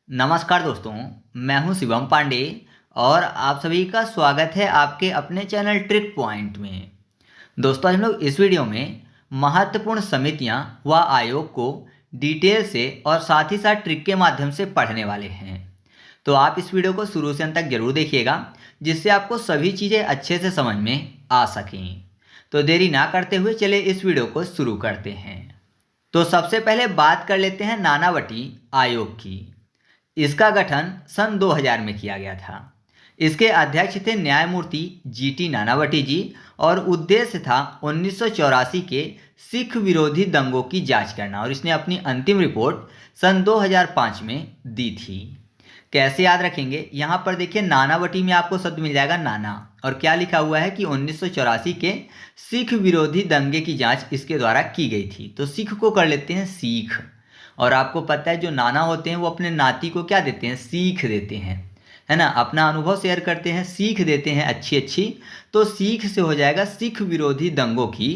नमस्कार दोस्तों, मैं हूं शिवम पांडे और आप सभी का स्वागत है आपके अपने चैनल ट्रिक पॉइंट में। दोस्तों, हम लोग इस वीडियो में महत्वपूर्ण समितियां व आयोग को डिटेल से और साथ ही साथ ट्रिक के माध्यम से पढ़ने वाले हैं। तो आप इस वीडियो को शुरू से अंत तक जरूर देखिएगा, जिससे आपको सभी चीज़ें अच्छे से समझ में आ सकें। तो देरी ना करते हुए चले इस वीडियो को शुरू करते हैं। तो सबसे पहले बात कर लेते हैं नानावटी आयोग की। इसका गठन सन 2000 में किया गया था। इसके अध्यक्ष थे न्यायमूर्ति जीटी नानावटी जी और उद्देश्य था 1984 के सिख विरोधी दंगों की जांच करना, और इसने अपनी अंतिम रिपोर्ट सन 2005 में दी थी। कैसे याद रखेंगे? यहाँ पर देखिए, नानावटी में आपको शब्द मिल जाएगा नाना, और क्या लिखा हुआ है कि 1984 के सिख विरोधी दंगे की जांच इसके द्वारा की गई थी। तो सिख को कर लेते हैं सीख, और आपको पता है जो नाना होते हैं वो अपने नाती को क्या देते हैं? सीख देते हैं, है ना। अपना अनुभव शेयर करते हैं, सीख देते हैं अच्छी अच्छी। तो सीख से हो जाएगा सिख विरोधी दंगों की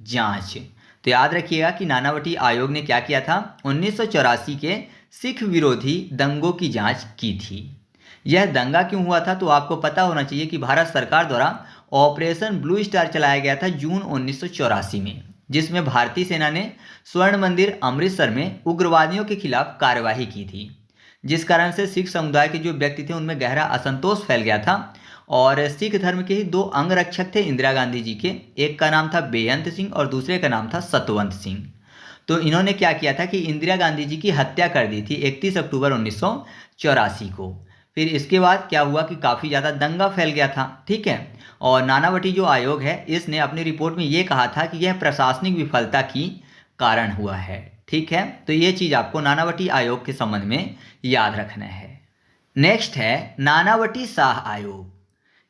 जांच। तो याद रखिएगा कि नानावटी आयोग ने क्या किया था? 1984 के सिख विरोधी दंगों की जांच की थी। यह दंगा क्यों हुआ था? तो आपको पता होना चाहिए कि भारत सरकार द्वारा ऑपरेशन ब्लू स्टार चलाया गया था जून 1984 में, जिसमें भारतीय सेना ने स्वर्ण मंदिर अमृतसर में उग्रवादियों के खिलाफ कार्यवाही की थी, जिस कारण से सिख समुदाय के जो व्यक्ति थे उनमें गहरा असंतोष फैल गया था। और सिख धर्म के ही दो अंगरक्षक थे इंदिरा गांधी जी के, एक का नाम था बेअंत सिंह और दूसरे का नाम था सतवंत सिंह। तो इन्होंने क्या किया था कि इंदिरा गांधी जी की हत्या कर दी थी 31 अक्टूबर 1984 को। फिर इसके बाद क्या हुआ कि काफ़ी ज़्यादा दंगा फैल गया था, ठीक है। और नानावटी जो आयोग है इसने अपनी रिपोर्ट में ये कहा था कि यह प्रशासनिक विफलता की कारण हुआ है, ठीक है। तो ये चीज़ आपको नानावटी आयोग के संबंध में याद रखना है। नेक्स्ट है नानावटी शाह आयोग।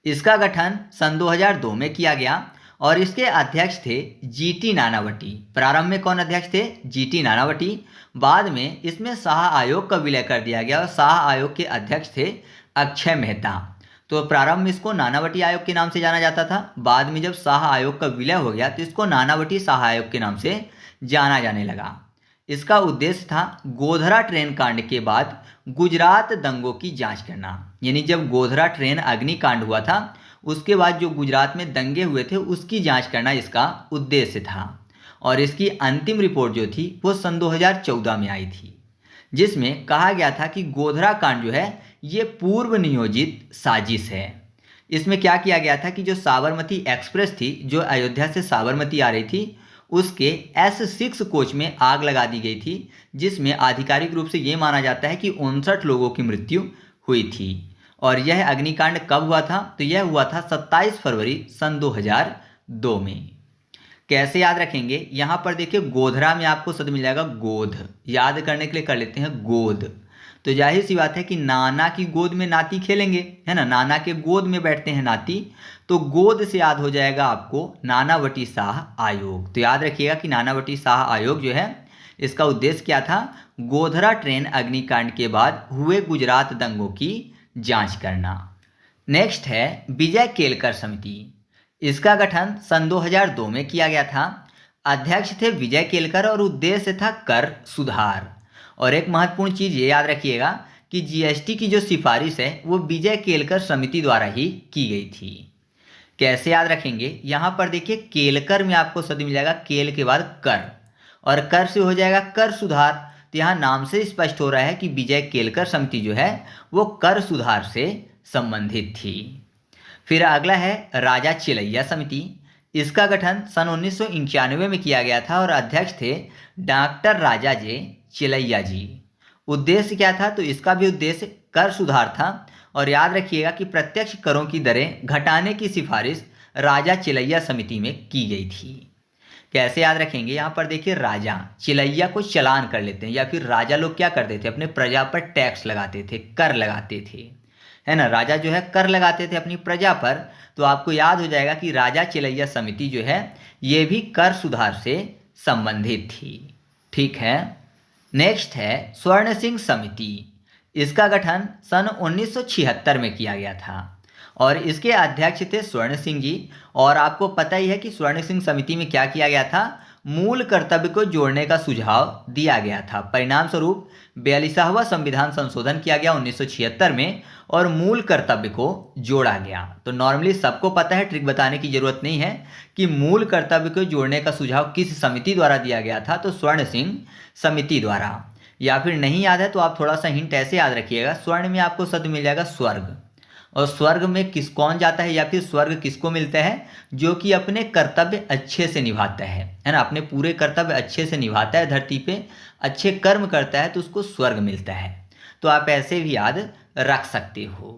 इसका गठन सन 2002 में किया गया और इसके अध्यक्ष थे जीटी नानावटी। प्रारंभ में कौन अध्यक्ष थे? जीटी नानावटी। बाद में इसमें शाह आयोग का विलय कर दिया गया और शाह आयोग के अध्यक्ष थे अक्षय मेहता। तो प्रारंभ में इसको नानावटी आयोग के नाम से जाना जाता था। बाद में जब शाह आयोग का विलय हो गया तो इसको नानावटी शाह आयोग के नाम से जाना जाने लगा। इसका उद्देश्य था गोधरा ट्रेन कांड के बाद गुजरात दंगों की जांच करना। यानी जब गोधरा ट्रेन अग्निकांड हुआ था उसके बाद जो गुजरात में दंगे हुए थे उसकी जांच करना इसका उद्देश्य था। और इसकी अंतिम रिपोर्ट जो थी वो सन 2014 में आई थी, जिसमें कहा गया था कि गोधरा कांड जो है ये पूर्व नियोजित साजिश है। इसमें क्या किया गया था कि जो साबरमती एक्सप्रेस थी जो अयोध्या से साबरमती आ रही थी उसके S6 कोच में आग लगा दी गई थी, जिसमें आधिकारिक रूप से ये माना जाता है कि 59 लोगों की मृत्यु हुई थी। और यह अग्निकांड कब हुआ था? तो यह हुआ था 27 फरवरी सन 2002 में। कैसे याद रखेंगे? यहाँ पर देखिए, गोधरा में आपको शब्द मिल जाएगा गोध। याद करने के लिए कर लेते हैं गोद। तो जाहिर सी बात है कि नाना की गोद में नाती खेलेंगे, है ना। नाना के गोद में बैठते हैं नाती, तो गोद से याद हो जाएगा आपको नानावटी शाह आयोग। तो याद रखिएगा कि नानावटी शाह आयोग जो है इसका उद्देश्य क्या था? गोधरा ट्रेन अग्निकांड के बाद हुए गुजरात दंगों की जांच करना। नेक्स्ट है विजय केलकर समिति। इसका गठन सन 2002 में किया गया था। अध्यक्ष थे विजय केलकर और उद्देश्य था कर सुधार। और एक महत्वपूर्ण चीज़ ये याद रखिएगा कि जीएसटी की जो सिफारिश है वो विजय केलकर समिति द्वारा ही की गई थी। कैसे याद रखेंगे? यहाँ पर देखिए, केलकर में आपको शब्द मिल जाएगा केल के बाद कर, और कर से हो जाएगा कर सुधार। तो यहाँ नाम से स्पष्ट हो रहा है कि विजय केलकर समिति जो है वो कर सुधार से संबंधित थी। फिर अगला है राजा चिलैया समिति। इसका गठन सन 1991 में किया गया था और अध्यक्ष थे डॉक्टर राजा जे चिलैया जी। उद्देश्य क्या था? तो इसका भी उद्देश्य कर सुधार था। और याद रखिएगा कि प्रत्यक्ष करों की दरें घटाने की सिफारिश राजा चिलैया समिति में की गई थी। कैसे याद रखेंगे? यहाँ पर देखिए, राजा चिलैया को चलान कर लेते हैं, या फिर राजा लोग क्या करते थे? अपने प्रजा पर टैक्स लगाते थे, कर लगाते थे, है ना। राजा जो है कर लगाते थे अपनी प्रजा पर। तो आपको याद हो जाएगा कि राजा चिलैया समिति जो है ये भी कर सुधार से संबंधित थी, ठीक है। नेक्स्ट है स्वर्ण सिंह समिति। इसका गठन सन 1976 में किया गया था और इसके अध्यक्ष थे स्वर्ण सिंह जी। और आपको पता ही है कि स्वर्ण सिंह समिति में क्या किया गया था? मूल कर्तव्य को जोड़ने का सुझाव दिया गया था। परिणाम स्वरूप 42वां संविधान संशोधन किया गया 1976 में और मूल कर्तव्य को जोड़ा गया। तो नॉर्मली सबको पता है, ट्रिक बताने की जरूरत नहीं है कि मूल कर्तव्य को जोड़ने का सुझाव किस समिति द्वारा दिया गया था, तो स्वर्ण सिंह समिति द्वारा। या फिर नहीं याद है तो आप थोड़ा सा हिंट ऐसे याद रखिएगा, स्वर्ण में आपको शब्द मिल जाएगा स्वर्ग, और स्वर्ग में कौन जाता है या फिर स्वर्ग किसको मिलता है, जो कि अपने कर्तव्य अच्छे से निभाता है ना, अपने पूरे कर्तव्य अच्छे से निभाता है, धरती पे अच्छे कर्म करता है तो उसको स्वर्ग मिलता है। तो आप ऐसे भी याद रख सकते हो।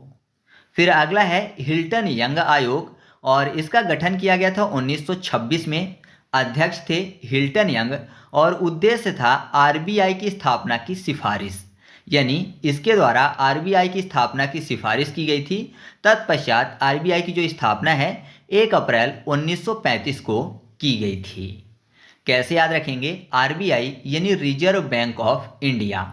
फिर अगला है हिल्टन यंग आयोग, और इसका गठन किया गया था 1926 में। अध्यक्ष थे हिल्टन यंग और उद्देश्य था आरबीआई की स्थापना की सिफारिश, यानी इसके द्वारा आरबीआई की स्थापना की सिफारिश की गई थी। तत्पश्चात आरबीआई की जो स्थापना है 1 अप्रैल 1935 को की गई थी। कैसे याद रखेंगे, आरबीआई यानी reserve bank of India.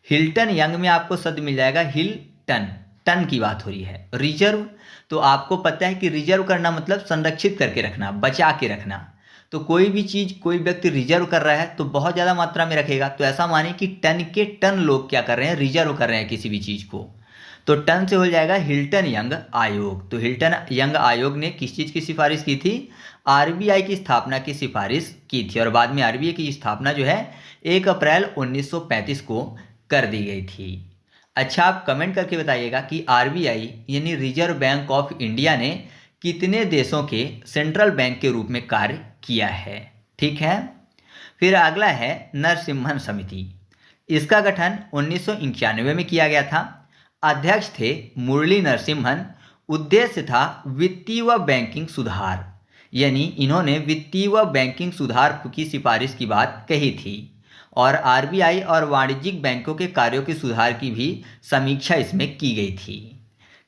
Hilton young में आपको शब्द मिल जाएगा हिल्टन, टन की बात हो रही है। रिजर्व, तो आपको पता है कि रिजर्व करना मतलब संरक्षित करके रखना, बचा के रखना। तो कोई भी चीज़ कोई व्यक्ति रिजर्व कर रहा है तो बहुत ज़्यादा मात्रा में रखेगा, तो ऐसा माने कि टन के टन लोग क्या कर रहे हैं, रिजर्व कर रहे हैं किसी भी चीज़ को। तो टन से हो जाएगा हिल्टन यंग आयोग। तो हिल्टन यंग आयोग ने किस चीज़ की सिफारिश की थी, आरबीआई की स्थापना की सिफारिश की थी, और बाद में आरबीआई की स्थापना जो है 1 अप्रैल 1935 को कर दी गई थी। अच्छा, आप कमेंट करके बताइएगा कि आरबीआई यानी रिजर्व बैंक ऑफ इंडिया ने कितने देशों के सेंट्रल बैंक के रूप में कार्य किया है। ठीक है। फिर अगला है नरसिम्हन समिति। इसका गठन 1991 में किया गया था। अध्यक्ष थे मुरली नरसिम्हन। उद्देश्य था वित्तीय व बैंकिंग सुधार, यानी इन्होंने वित्तीय व बैंकिंग सुधार की सिफारिश की बात कही थी, और आरबीआई और वाणिज्यिक बैंकों के कार्यों के सुधार की भी समीक्षा इसमें की गई थी।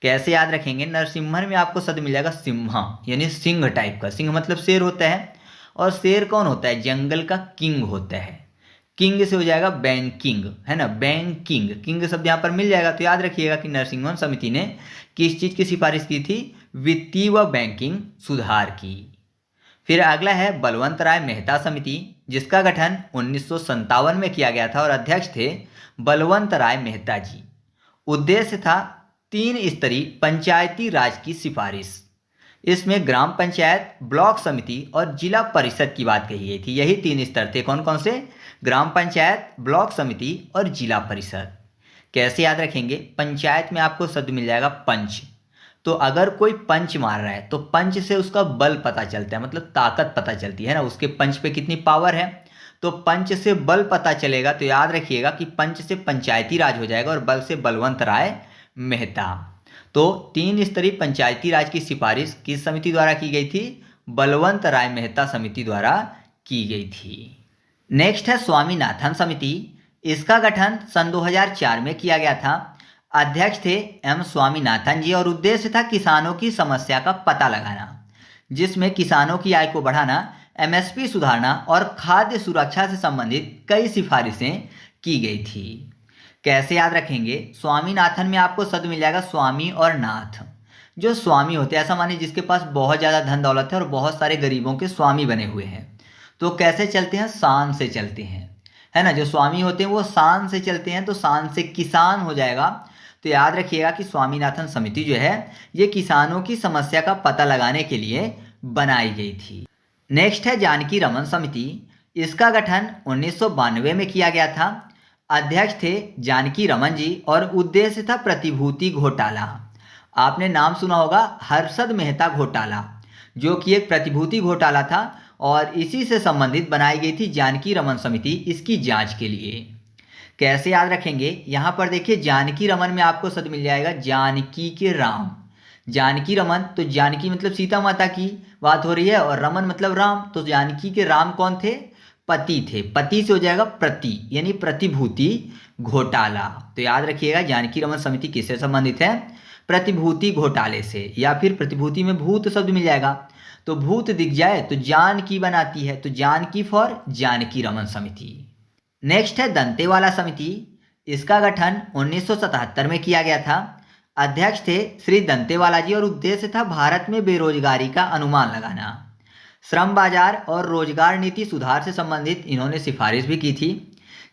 कैसे याद रखेंगे, नरसिम्हन में आपको शब्द मिल जाएगा सिम्हा, यानी सिंह टाइप का। सिंह मतलब शेर होता है, और शेर कौन होता है, जंगल का किंग होता है। किंग से हो जाएगा बैंकिंग, है ना, बैंकिंग, किंग शब्द यहाँ पर मिल जाएगा। तो याद रखिएगा कि नरसिम्हन समिति ने किस चीज़ की सिफारिश की थी, वित्तीय व बैंकिंग सुधार की। फिर अगला है बलवंत राय मेहता समिति, जिसका गठन 1957 में किया गया था, और अध्यक्ष थे बलवंत राय मेहता जी। उद्देश्य था 3 स्तरीय पंचायती राज की सिफारिश। इसमें ग्राम पंचायत, ब्लॉक समिति और जिला परिषद की बात कही गई थी। यही 3 स्तर थे, कौन कौन से, ग्राम पंचायत, ब्लॉक समिति और जिला परिषद। कैसे याद रखेंगे, पंचायत में आपको शब्द मिल जाएगा पंच। तो अगर कोई पंच मार रहा है तो पंच से उसका बल पता चलता है, मतलब ताकत पता चलती है ना, उसके पंच पे कितनी पावर है। तो पंच से बल पता चलेगा, तो याद रखिएगा कि पंच से पंचायती राज हो जाएगा और बल से बलवंत राय मेहता। तो 3 स्तरीय पंचायती राज की सिफारिश किस समिति द्वारा की गई थी, बलवंत राय मेहता समिति द्वारा की गई थी। नेक्स्ट है स्वामीनाथन समिति। इसका गठन सन 2004 में किया गया था। अध्यक्ष थे एम स्वामीनाथन जी, और उद्देश्य था किसानों की समस्या का पता लगाना, जिसमें किसानों की आय को बढ़ाना, एमएसपी सुधारना और खाद्य सुरक्षा से संबंधित कई सिफारिशें की गई थी। कैसे याद रखेंगे, स्वामीनाथन में आपको शब्द मिल जाएगा स्वामी और नाथ। जो स्वामी होते हैं, ऐसा मानिए जिसके पास बहुत ज़्यादा धन दौलत है और बहुत सारे गरीबों के स्वामी बने हुए हैं, तो कैसे चलते हैं, शान से चलते हैं, है ना। जो स्वामी होते हैं वो शान से चलते हैं, तो शान से किसान हो जाएगा। तो याद रखिएगा कि स्वामीनाथन समिति जो है ये किसानों की समस्या का पता लगाने के लिए बनाई गई थी। नेक्स्ट है जानकी रमन समिति। इसका गठन 1992 में किया गया था। अध्यक्ष थे जानकी रमन जी, और उद्देश्य था प्रतिभूति घोटाला। आपने नाम सुना होगा हर्षद मेहता घोटाला, जो कि एक प्रतिभूति घोटाला था, और इसी से संबंधित बनाई गई थी जानकी रमन समिति इसकी जांच के लिए। कैसे याद रखेंगे, यहाँ पर देखिए जानकी रमन में आपको शब्द मिल जाएगा जानकी के राम। जानकी रमन, तो जानकी मतलब सीता माता की बात हो रही है, और रमन मतलब राम। तो जानकी के राम कौन थे, पति थे। पति से हो जाएगा प्रति, यानी प्रतिभूति घोटाला। तो याद रखिएगा जानकी रमन समिति किससे संबंधित है, प्रतिभूति घोटाले से, या फिर प्रतिभूति में भूत शब्द मिल जाएगा। तो भूत दिख जाए तो जानकी बनाती है, तो जानकी फॉर जानकी रमन समिति। नेक्स्ट है दंतेवाला समिति। इसका गठन 1977 में किया गया था। अध्यक्ष थे श्री दंतेवाला जी, और उद्देश्य था भारत में बेरोजगारी का अनुमान लगाना, श्रम बाजार और रोजगार नीति सुधार से संबंधित इन्होंने सिफारिश भी की थी।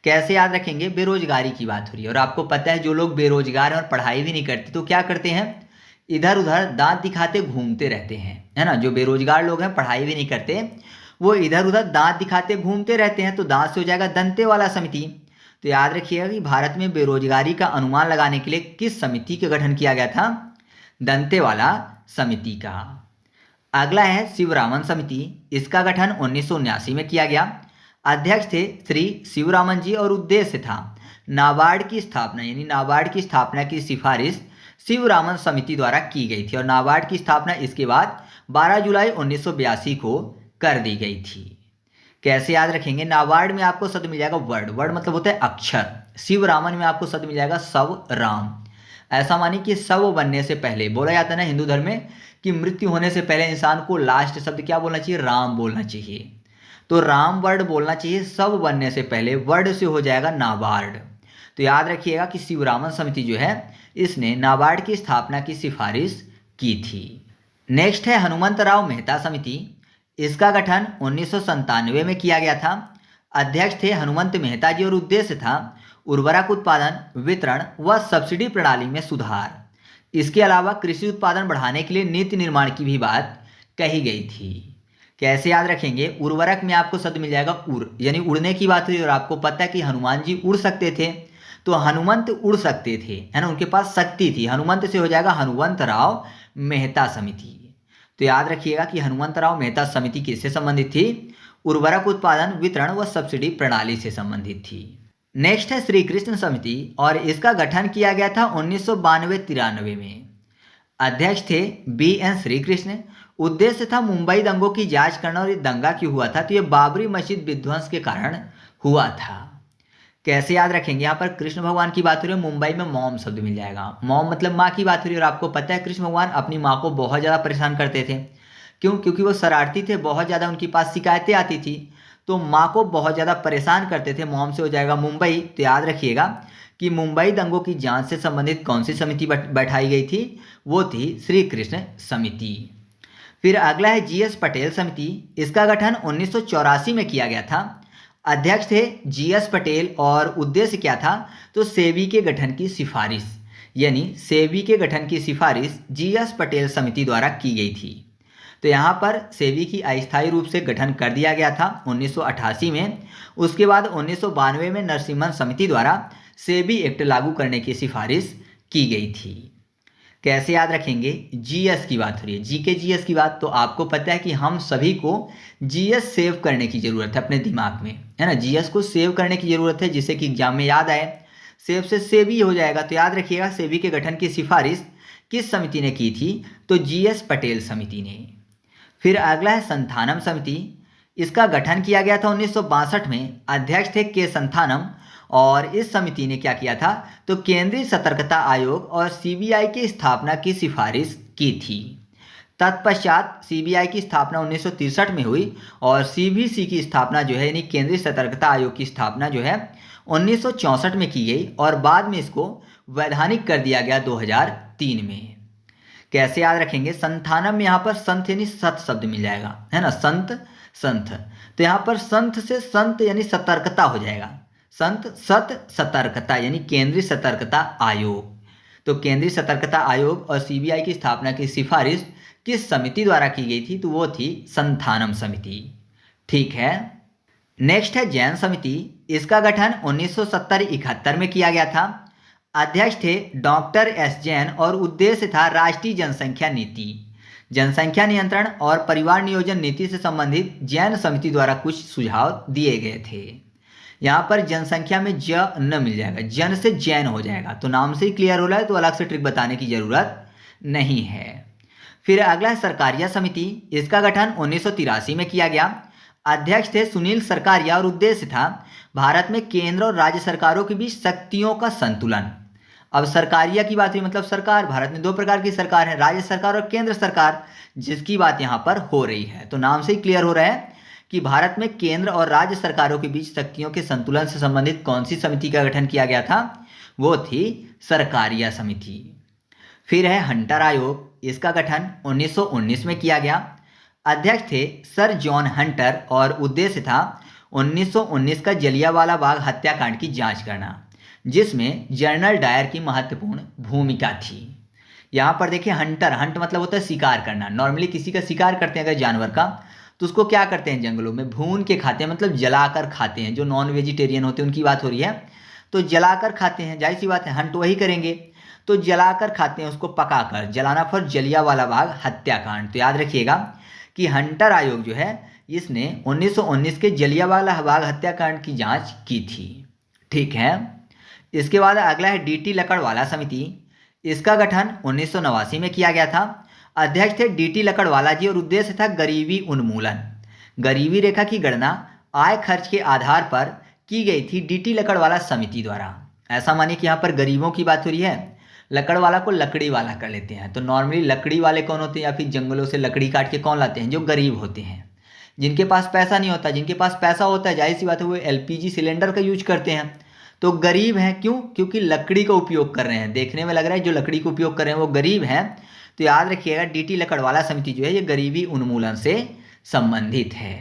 कैसे याद रखेंगे, बेरोजगारी की बात हो रही है और आपको पता है जो लोग बेरोजगार हैं और पढ़ाई भी नहीं करते तो क्या करते हैं, इधर उधर दांत दिखाते घूमते रहते हैं, है ना। जो बेरोजगार लोग हैं पढ़ाई भी नहीं करते, वो इधर उधर दांत दिखाते घूमते रहते हैं, तो दांत से हो जाएगा दंते वाला समिति। तो याद रखिएगा कि भारत में बेरोजगारी का अनुमान लगाने के लिए किस समिति का गठन किया गया था, दंते वाला समिति का। अगला है शिवरामन समिति, इसका गठन 1979 में किया गया। अध्यक्ष थे श्री शिवरामन जी और उद्देश्य था नाबार्ड की स्थापना, यानी नाबार्ड की स्थापना की सिफारिश शिवरामन समिति द्वारा की गई थी और नाबार्ड की स्थापना इसके बाद 12 जुलाई 1982 को कर दी गई थी। कैसे याद रखेंगे, नाबार्ड में आपको शब्द मिल जाएगा वर्ड, वर्ड मतलब होता है अक्षर। शिवरामन में आपको शब्द मिल जाएगा शव राम। ऐसा मानिए कि शव बनने से पहले, बोला जाता है ना हिंदू धर्म में कि मृत्यु होने से पहले इंसान को लास्ट शब्द क्या बोलना चाहिए, राम बोलना चाहिए। तो राम वर्ड बोलना चाहिए शव बनने से पहले, वर्ड से हो जाएगा नाबार्ड। तो याद रखिएगा कि शिवरामन समिति जो है इसने नाबार्ड की स्थापना की सिफारिश की थी। नेक्स्ट है हनुमंतराव मेहता समिति, इसका गठन 1997 में किया गया था। अध्यक्ष थे हनुमंत मेहता जी और उद्देश्य था उर्वरक उत्पादन, वितरण व सब्सिडी प्रणाली में सुधार। इसके अलावा कृषि उत्पादन बढ़ाने के लिए नीति निर्माण की भी बात कही गई थी। कैसे याद रखेंगे, उर्वरक में आपको शब्द मिल जाएगा उड़, यानी उड़ने की बात हुई और आपको पता है कि हनुमान जी उड़ सकते थे, तो हनुमंत उड़ सकते थे, है ना, उनके पास शक्ति थी। हनुमंत से हो जाएगा हनुमंतराव मेहता समिति। तो याद रखिएगा कि हनुमंतराव मेहता समिति किससे संबंधित थी, उर्वरक उत्पादन, वितरण व सब्सिडी प्रणाली से संबंधित थी। नेक्स्ट है श्री कृष्ण समिति और इसका गठन किया गया था 1992-93 में। अध्यक्ष थे BN श्री कृष्ण। उद्देश्य था मुंबई दंगों की जांच करना, और ये दंगा क्यों हुआ था, तो ये बाबरी मस्जिद विध्वंस के कारण हुआ था। कैसे याद रखेंगे, यहाँ पर कृष्ण भगवान की बात हो रही है, मुंबई में मॉम शब्द मिल जाएगा। मॉम मतलब माँ की बात हो रही है और आपको पता है कृष्ण भगवान अपनी माँ को बहुत ज़्यादा परेशान करते थे। क्यों, क्योंकि वो शरारती थे, बहुत ज़्यादा उनके पास शिकायतें आती थी, तो माँ को बहुत ज़्यादा परेशान करते थे। मॉम से हो जाएगा मुंबई। तो याद रखिएगा कि मुंबई दंगों की जांच से संबंधित कौन सी समिति बैठाई गई थी, वो थी श्री कृष्ण समिति। फिर अगला है GS पटेल समिति, इसका गठन 1984 में किया गया था। अध्यक्ष थे GS पटेल और उद्देश्य क्या था, तो सेबी के गठन की सिफारिश, यानी सेबी के गठन की सिफारिश GS पटेल समिति द्वारा की गई थी। तो यहाँ पर सेबी की अस्थायी रूप से गठन कर दिया गया था 1988 में। उसके बाद 1992 में नरसिम्हन समिति द्वारा सेबी एक्ट लागू करने की सिफारिश की गई थी। कैसे याद रखेंगे, GS की बात हो रही है, GK GS की बात, तो आपको पता है कि हम सभी को GS सेव करने की ज़रूरत है अपने दिमाग में, है ना। GS को सेव करने की ज़रूरत है जिससे कि एग्जाम में याद आए। सेव से सेबी हो जाएगा, तो याद रखिएगा सेबी के गठन की सिफारिश किस समिति ने की थी, तो GS पटेल समिति ने। फिर अगला है संथानम समिति, इसका गठन किया गया था 1962 में। अध्यक्ष थे के संथानम और इस समिति ने क्या किया था, तो केंद्रीय सतर्कता आयोग और CBI की स्थापना की सिफारिश की थी। तत्पश्चात CBI की स्थापना 1963 में हुई और CBC की स्थापना जो है, यानी केंद्रीय सतर्कता आयोग की स्थापना जो है 1964 में की गई और बाद में इसको वैधानिक कर दिया गया 2003 में। कैसे याद रखेंगे, संथानम में यहाँ पर संत यानी सत शब्द मिल जाएगा, है ना, संत संत। तो यहाँ पर संत से संत यानी सतर्कता हो जाएगा, संत सत सतर्कता यानी केंद्रीय सतर्कता आयोग। तो केंद्रीय सतर्कता आयोग और CBI की स्थापना की सिफारिश किस समिति द्वारा की गई थी, तो वो थी संथानम समिति। ठीक है। नेक्स्ट है जैन समिति, इसका गठन 1970-71 में किया गया था। अध्यक्ष थे डॉक्टर S जैन और उद्देश्य था राष्ट्रीय जनसंख्या नीति, जनसंख्या नियंत्रण और परिवार नियोजन नीति से संबंधित जैन समिति द्वारा कुछ सुझाव दिए गए थे। यहाँ पर जनसंख्या में ज न मिल जाएगा, जन से जैन हो जाएगा, तो नाम से ही क्लियर हो रहा है, तो अलग से ट्रिक बताने की जरूरत नहीं है। फिर अगला है सरकारिया समिति, इसका गठन 1983 में किया गया। अध्यक्ष थे सुनील सरकारिया और उद्देश्य था भारत में केंद्र और राज्य सरकारों के बीच शक्तियों का संतुलन। अब सरकारिया की बात हुई, मतलब सरकार, भारत में 2 प्रकार की सरकार है, राज्य सरकार और केंद्र सरकार, जिसकी बात यहाँ पर हो रही है। तो नाम से ही क्लियर हो रहा है कि भारत में केंद्र और राज्य सरकारों के बीच शक्तियों के संतुलन से संबंधित कौन सी समिति का गठन किया गया था, वो थी सरकारिया समिति। फिर है हंटर आयोग, इसका गठन 1919 में किया गया। अध्यक्ष थे सर जॉन हंटर और उद्देश्य था 1919 का जलियांवाला बाग हत्याकांड की जांच करना, जिसमें जनरल डायर की महत्वपूर्ण भूमिका थी। यहाँ पर देखिए हंट मतलब होता है शिकार करना। नॉर्मली किसी का शिकार करते हैं अगर जानवर का, तो उसको क्या करते हैं, जंगलों में भून के खाते हैं, मतलब जलाकर खाते हैं। जो नॉन वेजिटेरियन होते हैं उनकी बात हो रही है, तो जलाकर खाते हैं, जाहिर सी बात है हंट वही करेंगे। तो जलाकर खाते हैं, उसको पकाकर, जलाना फॉर जलियांवाला बाग हत्याकांड। तो याद रखिएगा कि हंटर आयोग जो है इसने 1919 के जलियांवाला बाग हत्याकांड की जांच की थी। ठीक है, इसके बाद अगला है डीटी लकड़वाला समिति। इसका गठन 1989 में किया गया था। अध्यक्ष थे डीटी लकड़वाला जी और उद्देश्य था गरीबी उन्मूलन। गरीबी रेखा की गणना आय खर्च के आधार पर की गई थी डीटी लकड़वाला समिति द्वारा। ऐसा मानिए कि यहाँ पर गरीबों की बात हो रही है, लकड़वाला को लकड़ी वाला कर लेते हैं। तो नॉर्मली लकड़ी वाले कौन होते हैं, या फिर जंगलों से लकड़ी काट के कौन लाते हैं, जो गरीब होते हैं, जिनके पास पैसा नहीं होता। जिनके पास पैसा होता है जाहिर सी बात है वो एलपीजी सिलेंडर का यूज करते हैं। तो गरीब हैं, क्यों, क्योंकि लकड़ी का उपयोग कर रहे हैं। देखने में लग रहा है जो लकड़ी का उपयोग कर रहे हैं वो गरीब हैं। तो याद रखिएगा डीटी लकड़वाला समिति जो है ये गरीबी उन्मूलन से संबंधित है।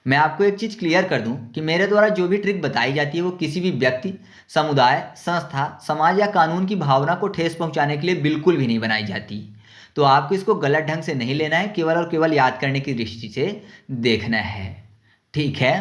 मैं आपको एक चीज़ क्लियर कर दूं कि मेरे द्वारा जो भी ट्रिक बताई जाती है वो किसी भी व्यक्ति, समुदाय, संस्था, समाज या कानून की भावना को ठेस पहुंचाने के लिए बिल्कुल भी नहीं बनाई जाती। तो आपको इसको गलत ढंग से नहीं लेना है, केवल और केवल याद करने की दृष्टि से देखना है। ठीक है,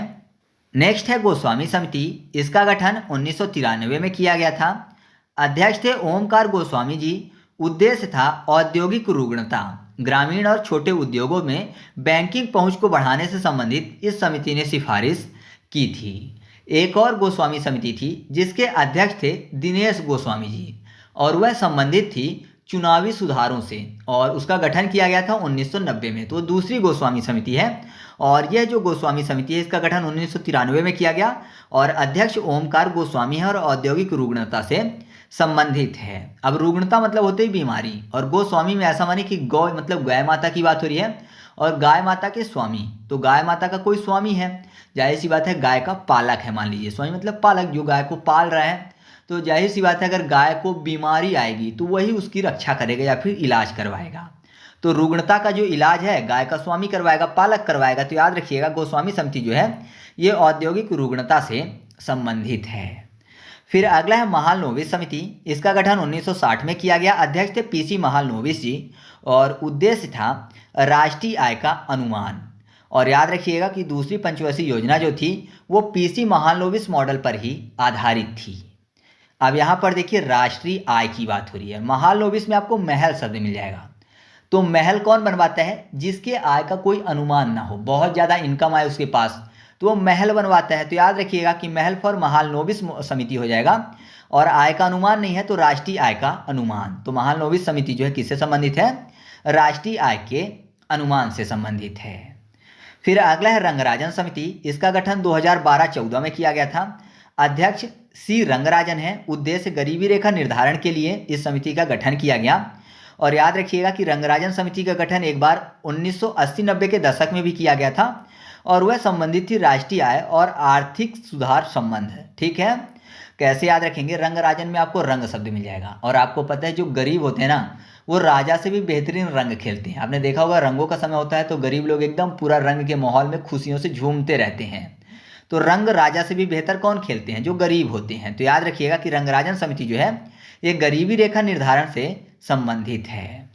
नेक्स्ट है गोस्वामी समिति। इसका गठन 1993 में किया गया था। अध्यक्ष थे ओमकार गोस्वामी जी। उद्देश्य था औद्योगिक रुग्णता, ग्रामीण और छोटे उद्योगों में बैंकिंग पहुंच को बढ़ाने से संबंधित इस समिति ने सिफारिश की थी। एक और गोस्वामी समिति थी जिसके अध्यक्ष थे दिनेश गोस्वामी जी और वह संबंधित थी चुनावी सुधारों से, और उसका गठन किया गया था 1990 में। तो दूसरी गोस्वामी समिति है, और यह जो गोस्वामी समिति है इसका गठन 1993 में किया गया और अध्यक्ष ओमकार गोस्वामी है और औद्योगिक रुग्णता से संबंधित है। अब रुग्णता मतलब होते ही बीमारी, और गोस्वामी में ऐसा माने कि गौ मतलब गाय माता की बात हो रही है, और गाय माता के स्वामी। तो गाय माता का कोई स्वामी है, जाहिर सी बात है गाय का पालक है, मान लीजिए स्वामी मतलब पालक, जो गाय को पाल रहा है। तो जाहिर सी बात है अगर गाय को बीमारी आएगी तो वही उसकी रक्षा करेगा या फिर इलाज करवाएगा। तो रुग्णता का जो इलाज है गाय का स्वामी करवाएगा, पालक करवाएगा। तो याद रखिएगा गोस्वामी समिति जो है ये औद्योगिक रुग्णता से संबंधित है। फिर अगला है महालनोबिस समिति। इसका गठन 1960 में किया गया। अध्यक्ष थे पीसी महालनोबिस जी और उद्देश्य था राष्ट्रीय आय का अनुमान। और याद रखिएगा कि दूसरी पंचवर्षीय योजना जो थी वो पीसी महालनोबिस मॉडल पर ही आधारित थी। अब यहाँ पर देखिए राष्ट्रीय आय की बात हो रही है। महालनोबिस में आपको महल शब्द मिल जाएगा। तो महल कौन बनवाता है, जिसके आय का कोई अनुमान ना हो, बहुत ज़्यादा इनकम आए उसके पास, तो वो महल बनवाता है। तो याद रखिएगा कि महल फॉर महालनोबिस समिति हो जाएगा, और आय का अनुमान नहीं है तो राष्ट्रीय आय का अनुमान। तो महालनोबिस समिति जो है किससे संबंधित है, राष्ट्रीय आय के अनुमान से संबंधित है। फिर अगला है रंगराजन समिति। इसका गठन 2012-14 में किया गया था। अध्यक्ष सी रंगराजन है। उद्देश्य गरीबी रेखा निर्धारण के लिए इस समिति का गठन किया गया। और याद रखिएगा कि रंगराजन समिति का गठन एक बार 1980-90 के दशक में भी किया गया था, और वह संबंधित थी राष्ट्रीय आय और आर्थिक सुधार संबंध। ठीक है, कैसे याद रखेंगे, रंगराजन में आपको रंग शब्द मिल जाएगा। और आपको पता है जो गरीब होते हैं ना वो राजा से भी बेहतरीन रंग खेलते हैं। आपने देखा होगा रंगों का समय होता है तो गरीब लोग एकदम पूरा रंग के माहौल में खुशियों से झूमते रहते हैं। तो रंग राजा से भी बेहतर कौन खेलते हैं, जो गरीब होते हैं। तो याद रखिएगा कि रंगराजन समिति जो है ये गरीबी रेखा निर्धारण से संबंधित है।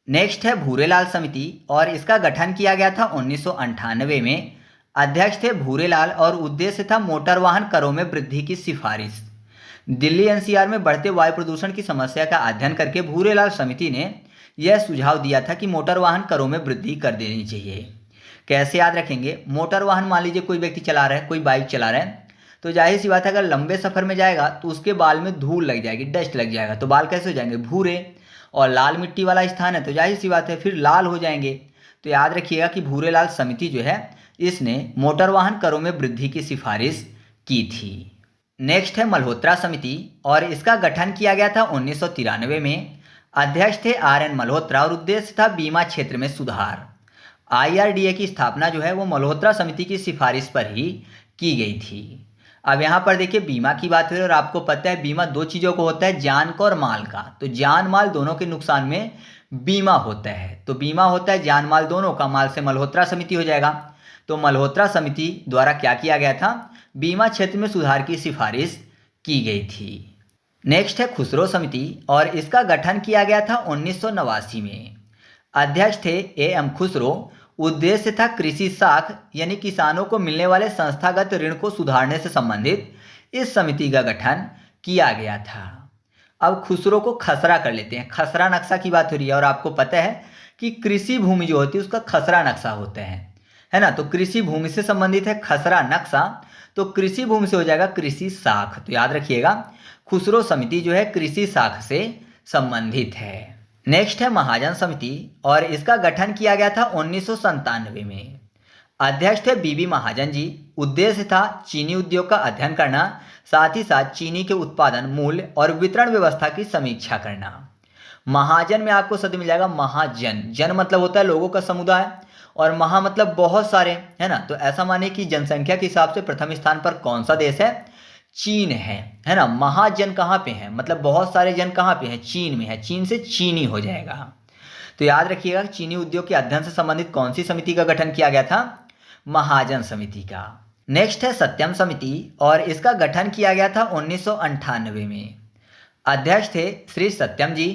नेक्स्ट है भूरेलाल समिति और इसका गठन किया गया था 1998 में। अध्यक्ष थे भूरेलाल और उद्देश्य था मोटर वाहन करों में वृद्धि की सिफारिश। दिल्ली एनसीआर में बढ़ते वायु प्रदूषण की समस्या का अध्ययन करके भूरेलाल समिति ने यह सुझाव दिया था कि मोटर वाहन करों में वृद्धि कर देनी चाहिए। कैसे याद रखेंगे, मोटर वाहन मान लीजिए कोई व्यक्ति चला रहा है, कोई बाइक चला रहा है, तो जाहिर सी बात है अगर लंबे सफ़र में जाएगा तो उसके बाल में धूल लग जाएगी, डस्ट लग जाएगा, तो बाल कैसे हो जाएंगे, भूरे। और लाल मिट्टी वाला स्थान है तो जाहिर सी बात है फिर लाल हो जाएंगे। तो याद रखिएगा कि भूरेलाल समिति जो है इसने मोटर वाहन करों में वृद्धि की सिफारिश की थी। नेक्स्ट है मल्होत्रा समिति और इसका गठन किया गया था 1993 में। अध्यक्ष थे RN मल्होत्रा और उद्देश्य था बीमा क्षेत्र में सुधार। IRDA की स्थापना जो है वो मल्होत्रा समिति की सिफारिश पर ही की गई थी। अब यहाँ पर देखिए बीमा की बात है और आपको पता है बीमा दो चीज़ों को होता है, जान का और माल का। तो जान माल दोनों के नुकसान में बीमा होता है। तो बीमा होता है जान माल दोनों का, माल से मल्होत्रा समिति हो जाएगा। तो मल्होत्रा समिति द्वारा क्या किया गया था, बीमा क्षेत्र में सुधार की सिफारिश की गई थी। नेक्स्ट है खुसरो समिति और इसका गठन किया गया था 1989 में। अध्यक्ष थे एम खुसरो। उद्देश्य था कृषि साख यानी किसानों को मिलने वाले संस्थागत ऋण को सुधारने से संबंधित इस समिति का गठन किया गया था। अब खुसरो को खसरा कर लेते हैं। खसरा नक्शा की बात हो रही है और आपको पता है कि कृषि भूमि जो होती है उसका खसरा नक्शा होता है ना। तो कृषि भूमि से संबंधित है खसरा नक्शा, तो कृषि भूमि से हो जाएगा कृषि साख। तो याद रखिएगा खुसरो समिति जो है कृषि साख से संबंधित है। नेक्स्ट है महाजन समिति और इसका गठन किया गया था 1997 में। अध्यक्ष थे बीबी महाजन जी। उद्देश्य था चीनी उद्योग का अध्ययन करना, साथ ही साथ चीनी के उत्पादन, मूल्य और वितरण व्यवस्था की समीक्षा करना। महाजन में आपको शब्द मिल जाएगा महाजन। जन मतलब होता है लोगों का समुदाय और महा मतलब बहुत सारे, है ना। तो ऐसा माने कि जनसंख्या के हिसाब से प्रथम स्थान पर कौन सा देश है, चीन है ना। महाजन कहाँ पे है, मतलब बहुत सारे जन कहाँ पे हैं, चीन में है। चीन से चीनी हो जाएगा। तो याद रखिएगा चीनी उद्योग के अध्ययन से संबंधित कौन सी समिति का गठन किया गया था, महाजन समिति का। नेक्स्ट है सत्यम समिति और इसका गठन किया गया था 1998 में। अध्यक्ष थे श्री सत्यम जी।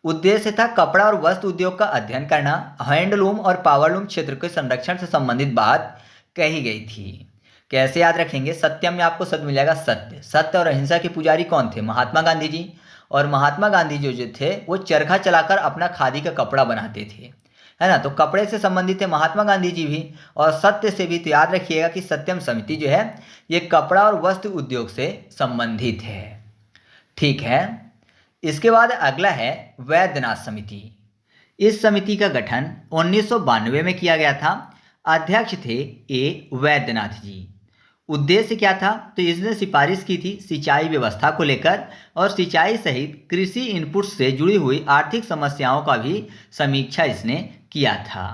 उद्देश्य था कपड़ा और वस्त्र उद्योग का अध्ययन करना, हैंडलूम और पावरलूम क्षेत्र के संरक्षण से संबंधित बात कही गई थी। कैसे याद रखेंगे, सत्यम में आपको शब्द मिल जाएगा सत्य। सत्य और अहिंसा के पुजारी कौन थे, महात्मा गांधी जी। और महात्मा गांधी जो थे वो चरखा चलाकर अपना खादी का कपड़ा बनाते थे, है ना। तो कपड़े से संबंधित है महात्मा गांधी जी भी और सत्य से भी। तो याद रखिएगा कि सत्यम समिति जो है ये कपड़ा और वस्त्र उद्योग से संबंधित है। ठीक है, इसके बाद अगला है वैद्यनाथ समिति। इस समिति का गठन 1992 में किया गया था। अध्यक्ष थे ए वैद्यनाथ जी। उद्देश्य क्या था, तो इसने सिफारिश की थी सिंचाई व्यवस्था को लेकर और सिंचाई सहित कृषि इनपुट से जुड़ी हुई आर्थिक समस्याओं का भी समीक्षा इसने किया था।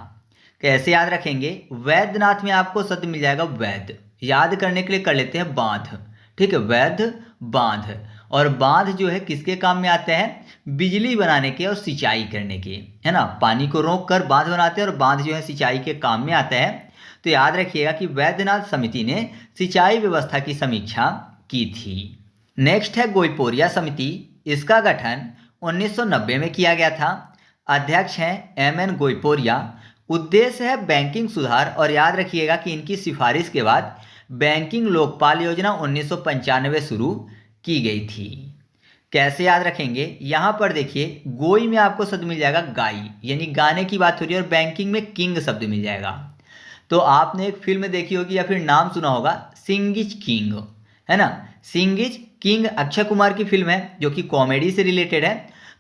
कैसे याद रखेंगे, वैद्यनाथ में आपको शब्द मिल जाएगा वैध। याद करने के लिए कर लेते हैं बांध। ठीक है, वैध बांध। और बांध जो है किसके काम में आते हैं, बिजली बनाने के और सिंचाई करने के, है ना। पानी को रोक कर बांध बनाते हैं और बांध जो है सिंचाई के काम में आता है। तो याद रखिएगा कि वैद्यनाथ समिति ने सिंचाई व्यवस्था की समीक्षा की थी। नेक्स्ट है गोईपोरिया समिति। इसका गठन 1990 में किया गया था। अध्यक्ष हैं एम.एन. गोईपोरिया। उद्देश्य है बैंकिंग सुधार और याद रखिएगा कि इनकी सिफारिश के बाद बैंकिंग लोकपाल योजना 1995 शुरू की गई थी। कैसे याद रखेंगे, यहाँ पर देखिए गोई में आपको शब्द मिल जाएगा गाई, यानी गाने की बात हो रही है और बैंकिंग में किंग शब्द मिल जाएगा। तो आपने एक फिल्म देखी होगी या फिर नाम सुना होगा सिंह इज किंग, है ना। सिंह इज किंग अक्षय कुमार की फिल्म है जो कि कॉमेडी से रिलेटेड है।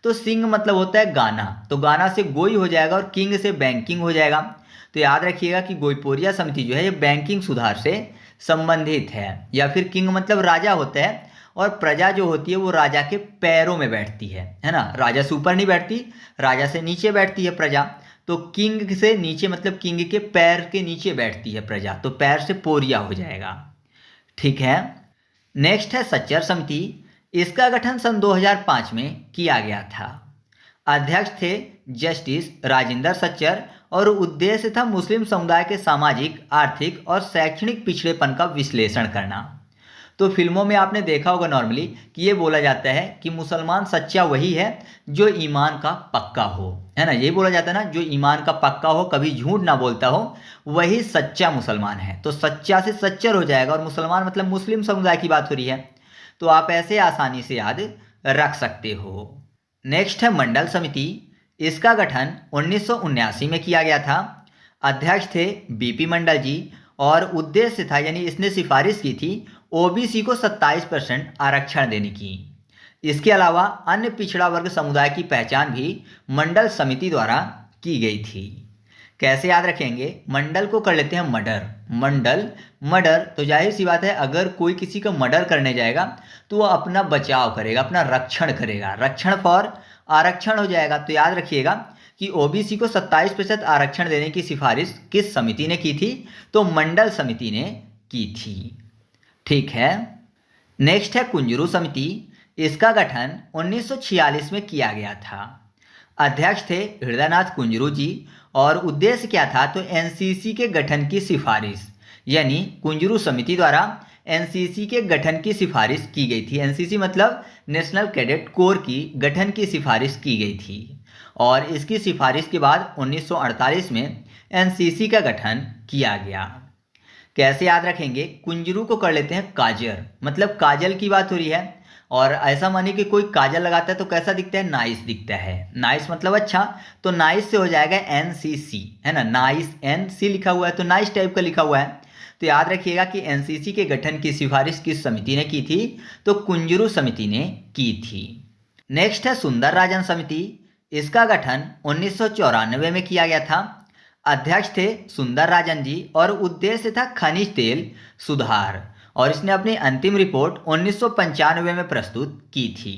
तो सिंह मतलब होता है गाना, तो गाना से गोई हो जाएगा और किंग से बैंकिंग हो जाएगा। तो याद रखिएगा कि गोईपोरिया समिति जो है ये बैंकिंग सुधार से संबंधित है। या फिर किंग मतलब राजा होता है और प्रजा जो होती है वो राजा के पैरों में बैठती है ना। राजा से ऊपर नहीं बैठती, राजा से नीचे बैठती है प्रजा। तो किंग से नीचे मतलब किंग के पैर के नीचे बैठती है प्रजा, तो पैर से पोरिया हो जाएगा। ठीक है, नेक्स्ट है सच्चर समिति। इसका गठन सन 2005 में किया गया था। अध्यक्ष थे जस्टिस राजेंद्र सच्चर और उद्देश्य था मुस्लिम समुदाय के सामाजिक, आर्थिक और शैक्षणिक पिछड़ेपन का विश्लेषण करना। तो फिल्मों में आपने देखा होगा नॉर्मली कि ये बोला जाता है कि मुसलमान सच्चा वही है जो ईमान का पक्का हो, है ना। ये बोला जाता है ना, जो ईमान का पक्का हो, कभी झूठ ना बोलता हो, वही सच्चा मुसलमान है। तो सच्चा से सच्चर हो जाएगा और मुसलमान मतलब मुस्लिम समुदाय की बात हो रही है। तो आप ऐसे आसानी से याद रख सकते हो। नेक्स्ट है मंडल समिति। इसका गठन 1979 में किया गया था। अध्यक्ष थे बीपी मंडल जी और उद्देश्य था, यानी इसने सिफारिश की थी ओबीसी को 27% आरक्षण देने की। इसके अलावा अन्य पिछड़ा वर्ग समुदाय की पहचान भी मंडल समिति द्वारा की गई थी। कैसे याद रखेंगे, मंडल को कर लेते हैं मर्डर। मंडल मर्डर, तो जाहिर सी बात है अगर कोई किसी का मर्डर करने जाएगा तो वो अपना बचाव करेगा, अपना रक्षण करेगा। रक्षण फॉर आरक्षण हो जाएगा। तो याद रखिएगा कि ओबीसी को 27% आरक्षण देने की सिफारिश किस समिति ने की थी, तो मंडल समिति ने की थी। ठीक है, नेक्स्ट है कुंजरू समिति। इसका गठन 1946 में किया गया था। अध्यक्ष थे हृदयनाथ कुंजरू जी और उद्देश्य क्या था, तो एनसीसी के गठन की सिफारिश, यानी कुंजरू समिति द्वारा एनसीसी के गठन की सिफारिश की गई थी। एनसीसी मतलब नेशनल कैडेट कोर की गठन की सिफारिश की गई थी और इसकी सिफारिश के बाद 1948 में एनसीसी का गठन किया गया। कैसे याद रखेंगे, कुंजरू को कर लेते हैं काजर, मतलब काजल की बात हो रही है और ऐसा मानिए कि कोई काजल लगाता है तो कैसा दिखता है, नाइस दिखता है। नाइस मतलब अच्छा, तो नाइस से हो जाएगा एनसीसी, है ना, नाइस एन सी लिखा हुआ है तो नाइस टाइप का लिखा हुआ है। तो याद रखिएगा कि एनसीसी के गठन की सिफारिश किस समिति ने की थी, तो कुंजरू समिति ने की थी। नेक्स्ट है सुंदर राजन समिति। इसका गठन 1994 में किया गया था। अध्यक्ष थे सुंदर राजन जी और उद्देश्य था खनिज तेल सुधार और इसने अपनी अंतिम रिपोर्ट 1995 में प्रस्तुत की थी।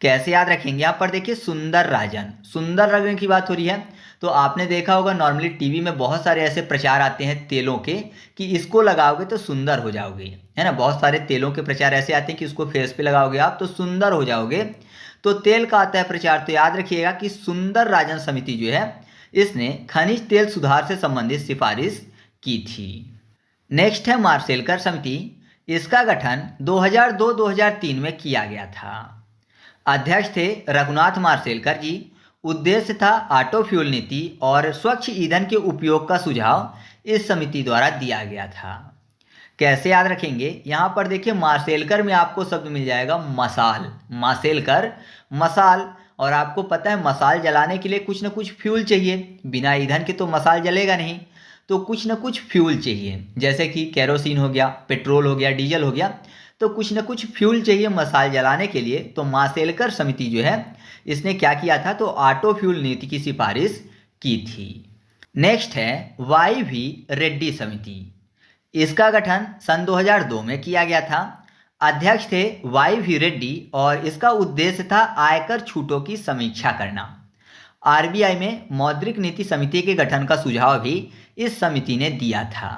कैसे याद रखेंगे, यहाँ पर देखिए सुंदर राजन की बात हो रही है तो आपने देखा होगा नॉर्मली टीवी में बहुत सारे ऐसे प्रचार आते हैं तेलों के कि इसको लगाओगे तो सुंदर हो जाओगे, है ना। बहुत सारे तेलों के प्रचार ऐसे आते हैं कि इसको फेस पे लगाओगे आप तो सुंदर हो जाओगे, तो तेल का आता है प्रचार। तो याद रखिएगा कि सुंदर राजन समिति जो है इसने खनिज तेल सुधार से संबंधित सिफारिश की थी। नेक्स्ट है मार्सेलकर समिति। इसका गठन 2002-2003 में किया गया था। अध्यक्ष थे रघुनाथ मार्सेलकर जी। उद्देश्य था ऑटो फ्यूल नीति और स्वच्छ ईंधन के उपयोग का सुझाव इस समिति द्वारा दिया गया था। कैसे याद रखेंगे, यहाँ पर देखिए मार्सेलकर में आपको शब्द मिल जाएगा मसाल, मार्सेलकर मसाल, और आपको पता है मसाल जलाने के लिए कुछ ना कुछ फ्यूल चाहिए, बिना ईंधन के तो मसाल जलेगा नहीं, तो कुछ ना कुछ फ्यूल चाहिए, जैसे कि केरोसिन हो गया, पेट्रोल हो गया, डीजल हो गया, तो कुछ ना कुछ फ्यूल चाहिए मसाल जलाने के लिए। तो मार्सेलकर समिति जो है इसने क्या किया था, तो ऑटो फ्यूल नीति की सिफारिश की थी। नेक्स्ट है वाई भी रेड्डी समिति। इसका गठन सन 2002 में किया गया था। अध्यक्ष थे वाई भी रेड्डी और इसका उद्देश्य था आयकर छूटों की समीक्षा करना। आरबीआई में मौद्रिक नीति समिति के गठन का सुझाव भी इस समिति ने दिया था।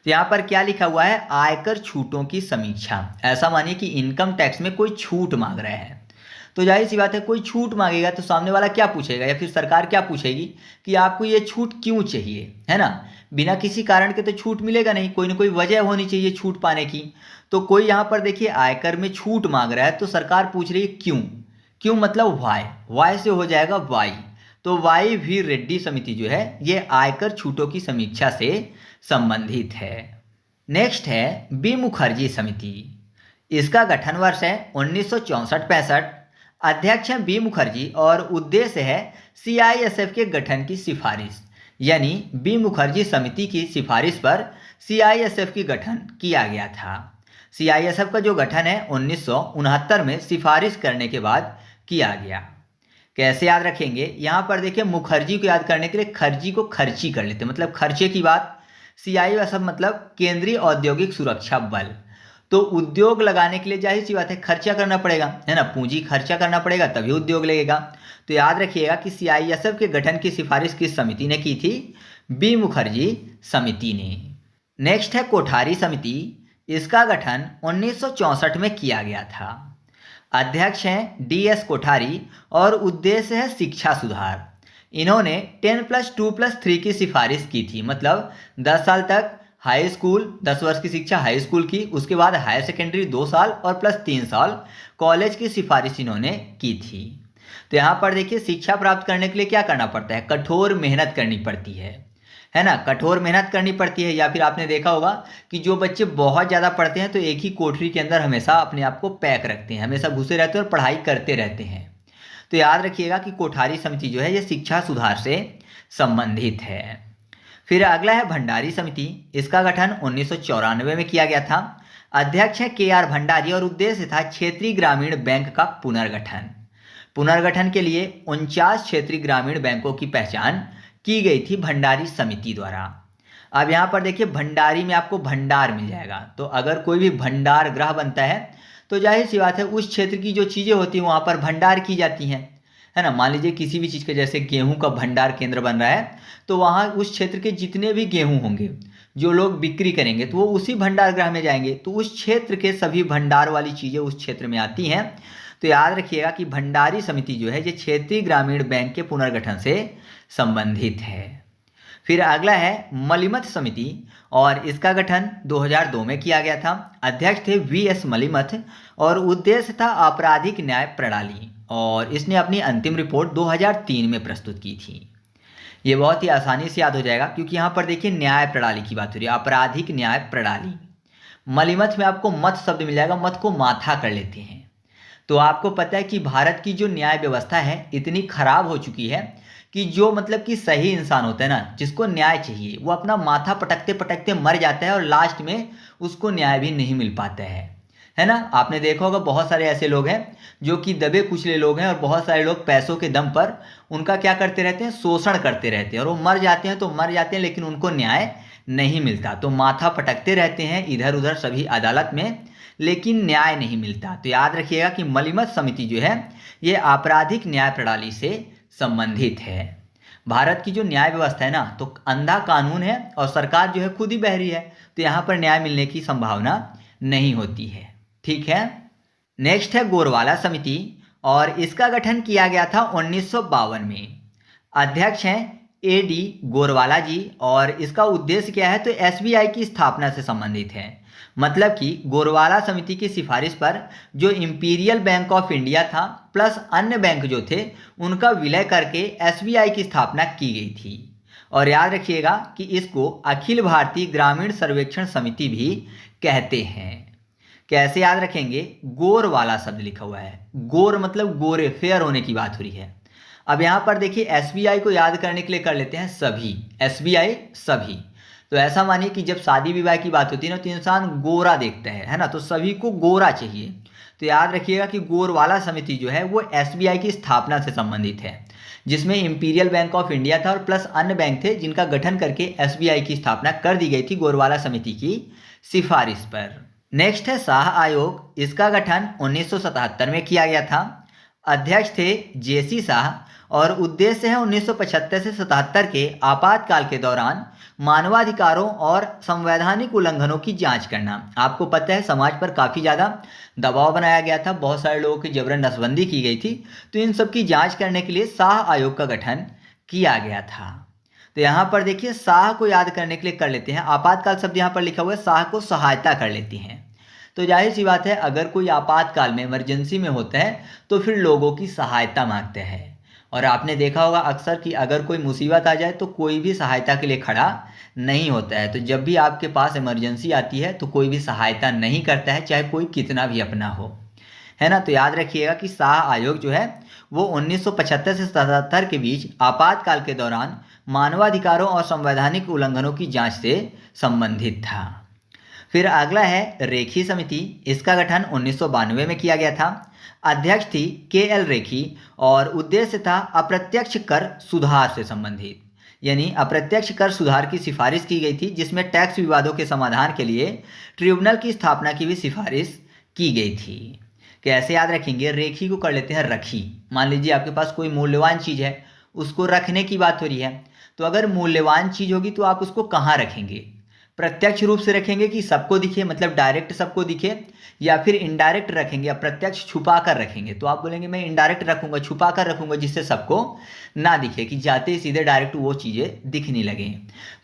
तो यहाँ पर क्या लिखा हुआ है, आयकर छूटों की समीक्षा। ऐसा मानिए कि इनकम टैक्स में कोई छूट मांग रहा है तो जाहिर सी बात है कोई छूट मांगेगा तो सामने वाला क्या पूछेगा या फिर सरकार क्या पूछेगी कि आपको ये छूट क्यों चाहिए, है ना। बिना किसी कारण के तो छूट मिलेगा नहीं, कोई ना कोई वजह होनी चाहिए छूट पाने की। तो कोई यहाँ पर देखिए आयकर में छूट मांग रहा है तो सरकार पूछ रही है क्यों मतलब वाई से हो जाएगा वाई। तो वाई भी रेड्डी समिति जो है ये आयकर छूटों की समीक्षा से संबंधित है। नेक्स्ट है बी मुखर्जी समिति। इसका गठन वर्ष है 1964-65। अध्यक्ष हैं बी मुखर्जी और उद्देश्य है सीआईएसएफ के गठन की सिफारिश, यानी बी मुखर्जी समिति की सिफारिश पर सीआईएसएफ की गठन किया गया था। सीआईएसएफ का जो गठन है 1969 में सिफारिश करने के बाद किया गया। कैसे याद रखेंगे, यहाँ पर देखिए मुखर्जी को याद करने के लिए खर्जी को खर्ची कर लेते, मतलब खर्चे की बात। सीआईएसएफ मतलब केंद्रीय औद्योगिक सुरक्षा बल, तो उद्योग लगाने के लिए जाहिर सी बात है खर्चा करना पड़ेगा, है ना, पूंजी खर्चा करना पड़ेगा तभी उद्योग लगेगा। तो याद रखिएगा कि सीआईएसएफ के गठन की सिफारिश किस समिति ने की थी, बी मुखर्जी समिति ने। नेक्स्ट है कोठारी समिति। इसका गठन 1964 में किया गया था। अध्यक्ष हैं डीएस कोठारी और उद्देश्य है शिक्षा सुधार। इन्होंने 10+2+3 की सिफारिश की थी, मतलब 10 साल तक हाई स्कूल, 10 वर्ष की शिक्षा हाई स्कूल की, उसके बाद हायर सेकेंडरी 2 साल और प्लस 3 साल कॉलेज की सिफारिश इन्होंने की थी। तो यहाँ पर देखिए शिक्षा प्राप्त करने के लिए क्या करना पड़ता है, कठोर मेहनत करनी पड़ती है ना, कठोर मेहनत करनी पड़ती है। या फिर आपने देखा होगा कि जो बच्चे बहुत ज़्यादा पढ़ते हैं तो एक ही कोठरी के अंदर हमेशा अपने आप को पैक रखते हैं, हमेशा घुसे रहते हैं और पढ़ाई करते रहते हैं। तो याद रखिएगा कि कोठारी समिति जो है ये शिक्षा सुधार से संबंधित है। फिर अगला है भंडारी समिति। इसका गठन 1994 में किया गया था। अध्यक्ष है KR भंडारी और उद्देश्य था क्षेत्रीय ग्रामीण बैंक का पुनर्गठन के लिए 49 क्षेत्रीय ग्रामीण बैंकों की पहचान की गई थी भंडारी समिति द्वारा। अब यहाँ पर देखिए भंडारी में आपको भंडार मिल जाएगा, तो अगर कोई भी भंडार गृह बनता है तो जाहिर सी बात है उस क्षेत्र की जो चीज़ें होती हैं वहाँ पर भंडार की जाती हैं, है ना। मान लीजिए किसी भी चीज़ का जैसे गेहूं का भंडार केंद्र बन रहा है तो वहाँ उस क्षेत्र के जितने भी गेहूं होंगे जो लोग बिक्री करेंगे तो वो उसी भंडार गृह में जाएंगे, तो उस क्षेत्र के सभी भंडार वाली चीज़ें उस क्षेत्र में आती हैं। तो याद रखिएगा कि भंडारी समिति जो है ये क्षेत्रीय ग्रामीण बैंक के पुनर्गठन से संबंधित है। फिर अगला है मलिमथ समिति और इसका गठन 2002 में किया गया था। अध्यक्ष थे वीएस मलिमथ और उद्देश्य था आपराधिक न्याय प्रणाली और इसने अपनी अंतिम रिपोर्ट 2003 में प्रस्तुत की थी। ये बहुत ही आसानी से याद हो जाएगा क्योंकि यहाँ पर देखिए न्याय प्रणाली की बात हो रही है, आपराधिक न्याय प्रणाली। मलिमथ में आपको मथ शब्द मिल जाएगा, मथ को माथा कर लेते हैं। तो आपको पता है कि भारत की जो न्याय व्यवस्था है इतनी खराब हो चुकी है कि जो मतलब कि सही इंसान होता है ना, जिसको न्याय चाहिए, वो अपना माथा पटकते पटकते मर जाता है और लास्ट में उसको न्याय भी नहीं मिल पाता है ना। आपने देखा होगा बहुत सारे ऐसे लोग हैं जो कि दबे कुचले लोग हैं और बहुत सारे लोग पैसों के दम पर उनका क्या करते रहते हैं, शोषण करते रहते हैं और वो मर जाते हैं तो मर जाते हैं लेकिन उनको न्याय नहीं मिलता। तो माथा पटकते रहते हैं इधर उधर सभी अदालत में, लेकिन न्याय नहीं मिलता। तो याद रखिएगा कि मलिमथ समिति जो है ये आपराधिक न्याय प्रणाली से संबंधित है। भारत की जो न्याय व्यवस्था है ना, तो अंधा कानून है और सरकार जो है खुद ही बहरी है, तो यहाँ पर न्याय मिलने की संभावना नहीं होती है। ठीक है। नेक्स्ट है गोरवाला समिति और इसका गठन किया गया था 1952 में। अध्यक्ष हैं एडी गोरवाला जी और इसका उद्देश्य क्या है, तो एसबीआई की स्थापना से संबंधित है। मतलब कि गोरवाला समिति की सिफारिश पर जो इंपीरियल बैंक ऑफ इंडिया था प्लस अन्य बैंक जो थे उनका विलय करके एसबीआई की स्थापना की गई थी। और याद रखिएगा कि इसको अखिल भारतीय ग्रामीण सर्वेक्षण समिति भी कहते हैं। कैसे याद रखेंगे, गोर वाला शब्द लिखा हुआ है, गोर मतलब गोरे, फेयर होने की बात हो रही है। अब यहाँ पर देखिए एसबीआई को याद करने के लिए कर लेते हैं सभी, एसबीआई सभी। तो ऐसा मानिए कि जब शादी विवाह की बात होती है ना तो इंसान गोरा देखता है ना, तो सभी को गोरा चाहिए। तो याद रखिएगा कि गोरवाला समिति जो है वो एसबीआई की स्थापना से संबंधित है, जिसमें इंपीरियल बैंक ऑफ इंडिया था और प्लस अन्य बैंक थे जिनका गठन करके एसबीआई की स्थापना कर दी गई थी गोरवाला समिति की सिफारिश पर। नेक्स्ट है शाह आयोग। इसका गठन 1977 में किया गया था। अध्यक्ष थे जेसी शाह और उद्देश्य है 1975 से 77 के आपातकाल के दौरान मानवाधिकारों और संवैधानिक उल्लंघनों की जांच करना। आपको पता है समाज पर काफ़ी ज़्यादा दबाव बनाया गया था, बहुत सारे लोगों की जबरन नसबंदी की गई थी, तो इन सब की जांच करने के लिए शाह आयोग का गठन किया गया था। तो यहाँ पर देखिए शाह को याद करने के लिए कर लेते हैं, आपातकाल शब्द यहाँ पर लिखा हुआ है, शाह को सहायता कर लेते हैं। तो जाहिर सी बात है अगर कोई आपातकाल में इमरजेंसी में होता है तो फिर लोगों की सहायता मांगते हैं। और आपने देखा होगा अक्सर कि अगर कोई मुसीबत आ जाए तो कोई भी सहायता के लिए खड़ा नहीं होता है। तो जब भी आपके पास इमरजेंसी आती है तो कोई भी सहायता नहीं करता है, चाहे कोई कितना भी अपना हो, है ना। तो याद रखिएगा कि शाह आयोग जो है वो 1975 से 77 के बीच आपातकाल के दौरान मानवाधिकारों और संवैधानिक उल्लंघनों की जांच से संबंधित था। फिर अगला है रेखी समिति। इसका गठन 1992 में किया गया था। अध्यक्ष थी केएल रेखी और उद्देश्य था अप्रत्यक्ष कर सुधार से संबंधित, यानी अप्रत्यक्ष कर सुधार की सिफारिश की गई थी, जिसमें टैक्स विवादों के समाधान के लिए ट्रिब्यूनल की स्थापना की भी सिफारिश की गई थी। कैसे याद रखेंगे, रेखी को कर लेते हैं रखी। मान लीजिए आपके पास कोई मूल्यवान चीज़ है, उसको रखने की बात हो रही है, तो अगर मूल्यवान चीज़ होगी तो आप उसको कहाँ रखेंगे, प्रत्यक्ष रूप से रखेंगे कि सबको दिखे, मतलब डायरेक्ट सबको दिखे, या फिर इनडायरेक्ट रखेंगे, अप्रत्यक्ष छुपा कर रखेंगे। तो आप बोलेंगे मैं इनडायरेक्ट रखूंगा, छुपा कर रखूंगा, जिससे सबको ना दिखे, कि जाते ही सीधे डायरेक्ट वो चीज़ें दिखने लगे।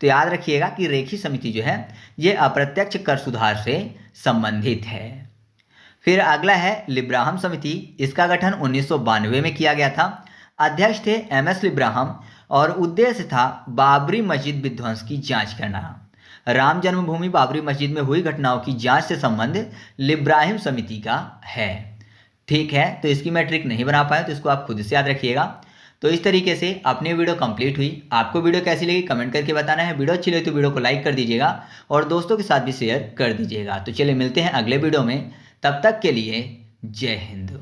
तो याद रखिएगा कि रेखी समिति जो है ये अप्रत्यक्ष कर सुधार से संबंधित है। फिर अगला है लिब्राहम समिति। इसका गठन 1992 में किया गया था। अध्यक्ष थे एमएस लिब्राहम और उद्देश्य था बाबरी मस्जिद विध्वंस की जाँच करना। राम जन्मभूमि बाबरी मस्जिद में हुई घटनाओं की जांच से संबंध लिब्राहिम समिति का है। ठीक है, तो इसकी मैं ट्रिक नहीं बना पाया, तो इसको आप खुद से याद रखिएगा। तो इस तरीके से अपनी वीडियो कंप्लीट हुई। आपको वीडियो कैसी लगी कमेंट करके बताना है। वीडियो अच्छी लगी तो वीडियो को लाइक कर दीजिएगा और दोस्तों के साथ भी शेयर कर दीजिएगा। तो चलिए मिलते हैं अगले वीडियो में, तब तक के लिए जय हिंद।